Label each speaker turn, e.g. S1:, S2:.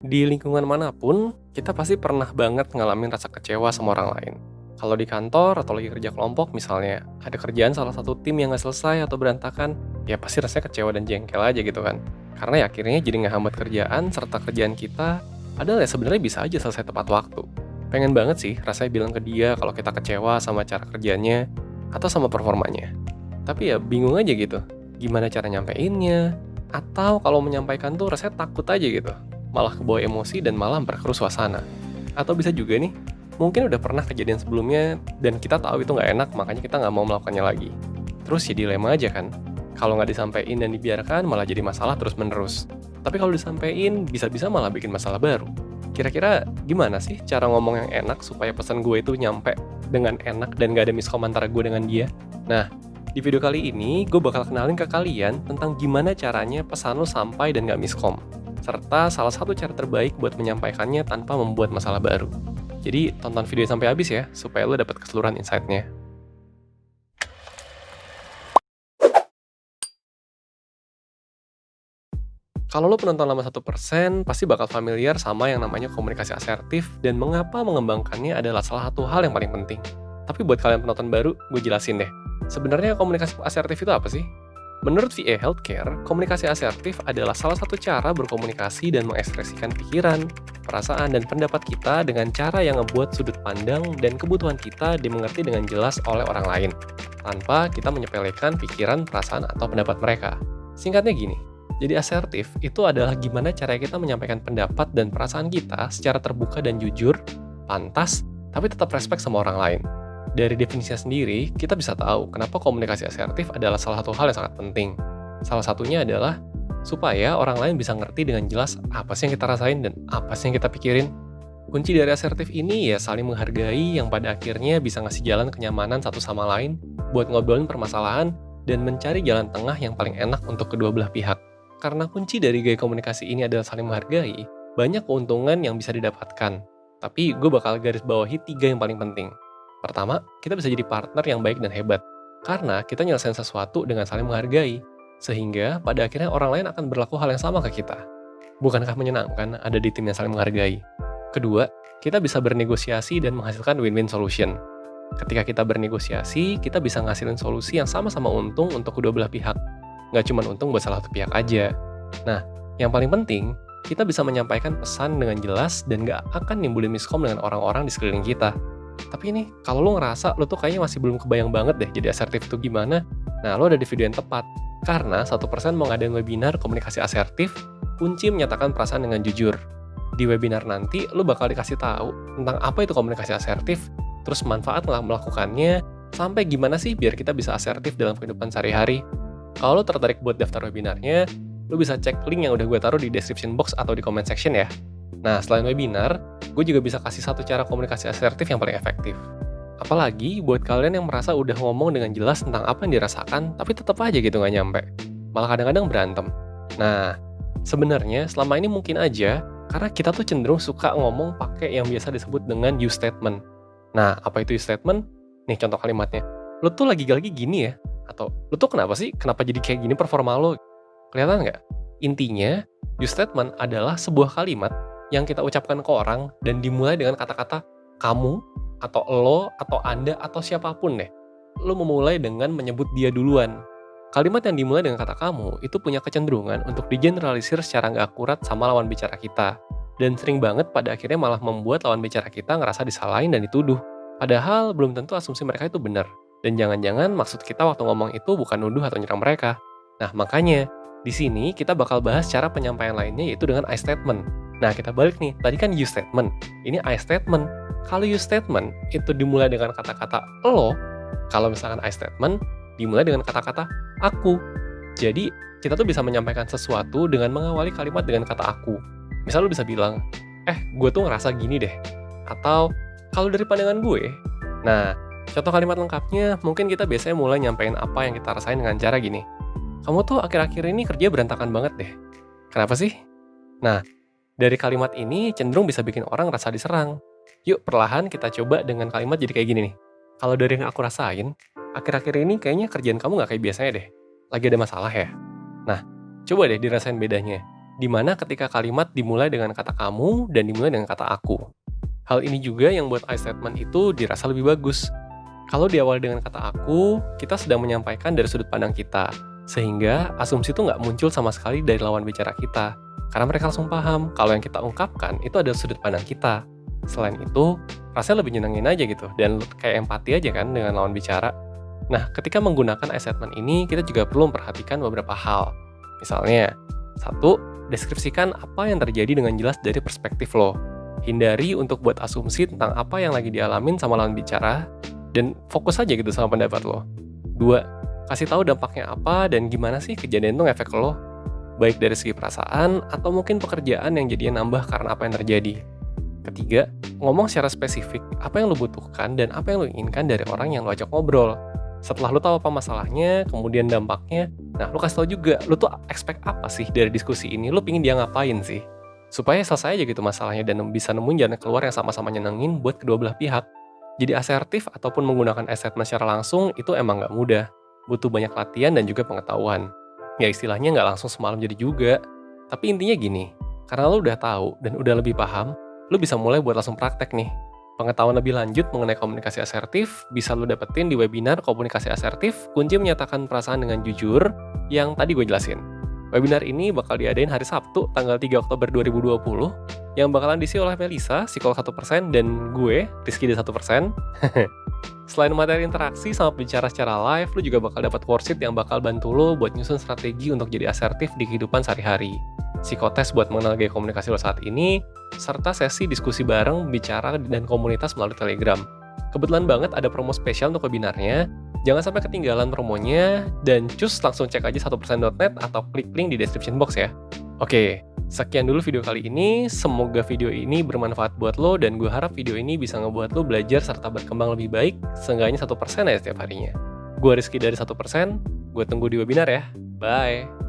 S1: Di lingkungan manapun, kita pasti pernah banget ngalamin rasa kecewa sama orang lain. Kalau di kantor atau lagi kerja kelompok misalnya, ada kerjaan salah satu tim yang nggak selesai atau berantakan, ya pasti rasanya kecewa dan jengkel aja gitu kan. Karena ya akhirnya jadi ngehambat kerjaan serta kerjaan kita, padahal ya sebenarnya bisa aja selesai tepat waktu. Pengen banget sih rasanya bilang ke dia kalau kita kecewa sama cara kerjanya atau sama performanya. Tapi ya bingung aja gitu, gimana cara nyampeinnya, atau kalau menyampaikan tuh rasanya takut aja gitu, malah kebawa emosi dan malah memperkeruh suasana. Atau bisa juga nih, mungkin udah pernah kejadian sebelumnya dan kita tahu itu nggak enak makanya kita nggak mau melakukannya lagi. Terus ya dilema aja kan, kalau nggak disampaikan dan dibiarkan malah jadi masalah terus-menerus. Tapi kalau disampaikan bisa-bisa malah bikin masalah baru. Kira-kira gimana sih cara ngomong yang enak supaya pesan gue itu nyampe dengan enak dan gak ada miskom antara gue dengan dia? Nah, di video kali ini gue bakal kenalin ke kalian tentang gimana caranya pesan lo sampai dan gak miskom. Serta salah satu cara terbaik buat menyampaikannya tanpa membuat masalah baru. Jadi tonton video sampai habis ya, supaya lo dapat keseluruhan insight-nya. Kalau lo penonton lama 1%, pasti bakal familiar sama yang namanya komunikasi asertif dan mengapa mengembangkannya adalah salah satu hal yang paling penting. Tapi buat kalian penonton baru, gue jelasin deh. Sebenarnya komunikasi asertif itu apa sih? Menurut VA Healthcare, komunikasi asertif adalah salah satu cara berkomunikasi dan mengekspresikan pikiran, perasaan, dan pendapat kita dengan cara yang ngebuat sudut pandang dan kebutuhan kita dimengerti dengan jelas oleh orang lain, tanpa kita menyepelekan pikiran, perasaan, atau pendapat mereka. Singkatnya gini, jadi asertif itu adalah gimana cara kita menyampaikan pendapat dan perasaan kita secara terbuka dan jujur, pantas, tapi tetap respek sama orang lain. Dari definisinya sendiri, kita bisa tahu kenapa komunikasi asertif adalah salah satu hal yang sangat penting. Salah satunya adalah supaya orang lain bisa ngerti dengan jelas apa sih yang kita rasain dan apa sih yang kita pikirin. Kunci dari asertif ini ya saling menghargai yang pada akhirnya bisa ngasih jalan kenyamanan satu sama lain buat ngobrolin permasalahan dan mencari jalan tengah yang paling enak untuk kedua belah pihak. Karena kunci dari gaya komunikasi ini adalah saling menghargai, banyak keuntungan yang bisa didapatkan. Tapi gue bakal garis bawahi 3 yang paling penting. Pertama, kita bisa jadi partner yang baik dan hebat. Karena kita nyelesain sesuatu dengan saling menghargai. Sehingga pada akhirnya orang lain akan berlaku hal yang sama ke kita. Bukankah menyenangkan ada di tim yang saling menghargai? Kedua, kita bisa bernegosiasi dan menghasilkan win-win solution. Ketika kita bernegosiasi, kita bisa ngasilin solusi yang sama-sama untung untuk kedua belah pihak. Nggak cuma untung buat salah satu pihak aja. Nah, yang paling penting, kita bisa menyampaikan pesan dengan jelas dan nggak akan nimbulin miskom dengan orang-orang di sekeliling kita. Tapi ini, kalau lo ngerasa lo tuh kayaknya masih belum kebayang banget deh jadi asertif itu gimana, nah lo ada di video yang tepat. Karena 1% mau ngadain webinar komunikasi asertif, kunci menyatakan perasaan dengan jujur. Di webinar nanti, lo bakal dikasih tahu tentang apa itu komunikasi asertif, terus manfaat melakukannya, sampai gimana sih biar kita bisa asertif dalam kehidupan sehari-hari. Kalau lo tertarik buat daftar webinarnya, lo bisa cek link yang udah gue taruh di description box atau di comment section ya. Nah, selain webinar, gue juga bisa kasih satu cara komunikasi asertif yang paling efektif. Apalagi buat kalian yang merasa udah ngomong dengan jelas tentang apa yang dirasakan, tapi tetap aja gitu nggak nyampe. Malah kadang-kadang berantem. Nah, sebenarnya selama ini mungkin aja, karena kita tuh cenderung suka ngomong pakai yang biasa disebut dengan you statement. Nah, apa itu you statement? Nih contoh kalimatnya. Lo tuh lagi gini ya? Atau, lo tuh kenapa sih? Kenapa jadi kayak gini performa lo? Kelihatan nggak? Intinya, you statement adalah sebuah kalimat yang kita ucapkan ke orang dan dimulai dengan kata-kata kamu, atau lo, atau anda, atau siapapun deh. Lo memulai dengan menyebut dia duluan. Kalimat yang dimulai dengan kata kamu itu punya kecenderungan untuk digeneralisir secara nggak akurat sama lawan bicara kita. Dan sering banget pada akhirnya malah membuat lawan bicara kita ngerasa disalahin dan dituduh. Padahal belum tentu asumsi mereka itu benar. Dan jangan-jangan maksud kita waktu ngomong itu bukan nuduh atau nyerang mereka. Nah makanya, di sini kita bakal bahas cara penyampaian lainnya yaitu dengan I statement. Nah, kita balik nih. Tadi kan you statement. Ini I statement. Kalau you statement itu dimulai dengan kata-kata lo, kalau misalkan I statement dimulai dengan kata-kata aku. Jadi, kita tuh bisa menyampaikan sesuatu dengan mengawali kalimat dengan kata aku. Misal lo bisa bilang, gue tuh ngerasa gini deh. Atau, kalau dari pandangan gue. Nah, contoh kalimat lengkapnya, mungkin kita biasanya mulai nyampein apa yang kita rasain dengan cara gini. Kamu tuh akhir-akhir ini kerja berantakan banget deh. Kenapa sih? Nah, dari kalimat ini cenderung bisa bikin orang rasa diserang. Yuk perlahan kita coba dengan kalimat jadi kayak gini nih. Kalau dari yang aku rasain, akhir-akhir ini kayaknya kerjaan kamu nggak kayak biasanya deh. Lagi ada masalah ya? Nah, coba deh dirasain bedanya. di mana ketika kalimat dimulai dengan kata kamu dan dimulai dengan kata aku. Hal ini juga yang buat I statement itu dirasa lebih bagus. Kalau diawali dengan kata aku, kita sedang menyampaikan dari sudut pandang kita, sehingga asumsi itu nggak muncul sama sekali dari lawan bicara kita. Karena mereka langsung paham kalau yang kita ungkapkan itu adalah sudut pandang kita. Selain itu, rasanya lebih nyenengin aja gitu, dan kayak empati aja kan dengan lawan bicara. Nah, ketika menggunakan I statement ini, kita juga perlu memperhatikan beberapa hal. Misalnya, 1. Deskripsikan apa yang terjadi dengan jelas dari perspektif lo. Hindari untuk buat asumsi tentang apa yang lagi dialamin sama lawan bicara, dan fokus aja gitu sama pendapat lo. 2. Kasih tahu dampaknya apa dan gimana sih kejadian itu ngefek ke lo, baik dari segi perasaan atau mungkin pekerjaan yang jadinya nambah karena apa yang terjadi. 3. Ngomong secara spesifik apa yang lo butuhkan dan apa yang lo inginkan dari orang yang lo ajak ngobrol. Setelah lo tahu apa masalahnya, kemudian dampaknya, nah lo kasih tahu juga lo tuh expect apa sih dari diskusi ini, lo pingin dia ngapain sih, supaya selesai aja gitu masalahnya dan bisa nemuin jalan keluar yang sama-sama nyenengin buat kedua belah pihak. Jadi asertif ataupun menggunakan statement secara langsung itu emang nggak mudah. Butuh banyak latihan dan juga pengetahuan. Ya istilahnya nggak langsung semalam jadi juga. Tapi intinya gini, karena lo udah tahu dan udah lebih paham, lo bisa mulai buat langsung praktek nih. Pengetahuan lebih lanjut mengenai komunikasi asertif bisa lo dapetin di webinar Komunikasi Asertif, Kunci Menyatakan Perasaan dengan Jujur yang tadi gue jelasin. Webinar ini bakal diadain hari Sabtu, tanggal 3 Oktober 2020, yang bakalan diisi oleh Melisa, psikolog 1%, dan gue, Rizky dari 1%. Selain materi interaksi sama bicara secara live, lo juga bakal dapat worksheet yang bakal bantu lo buat nyusun strategi untuk jadi asertif di kehidupan sehari-hari. Psikotes buat mengenal gaya komunikasi lo saat ini, serta sesi diskusi bareng, bicara, dan komunitas melalui Telegram. Kebetulan banget ada promo spesial untuk webinarnya. Jangan sampai ketinggalan promonya, dan cus langsung cek aja 1%.net atau klik link di description box ya. Oke, sekian dulu video kali ini. Semoga video ini bermanfaat buat lo, dan gue harap video ini bisa ngebuat lo belajar serta berkembang lebih baik, seenggaknya 1% ya setiap harinya. Gue Rizky dari 1%, gue tunggu di webinar ya. Bye!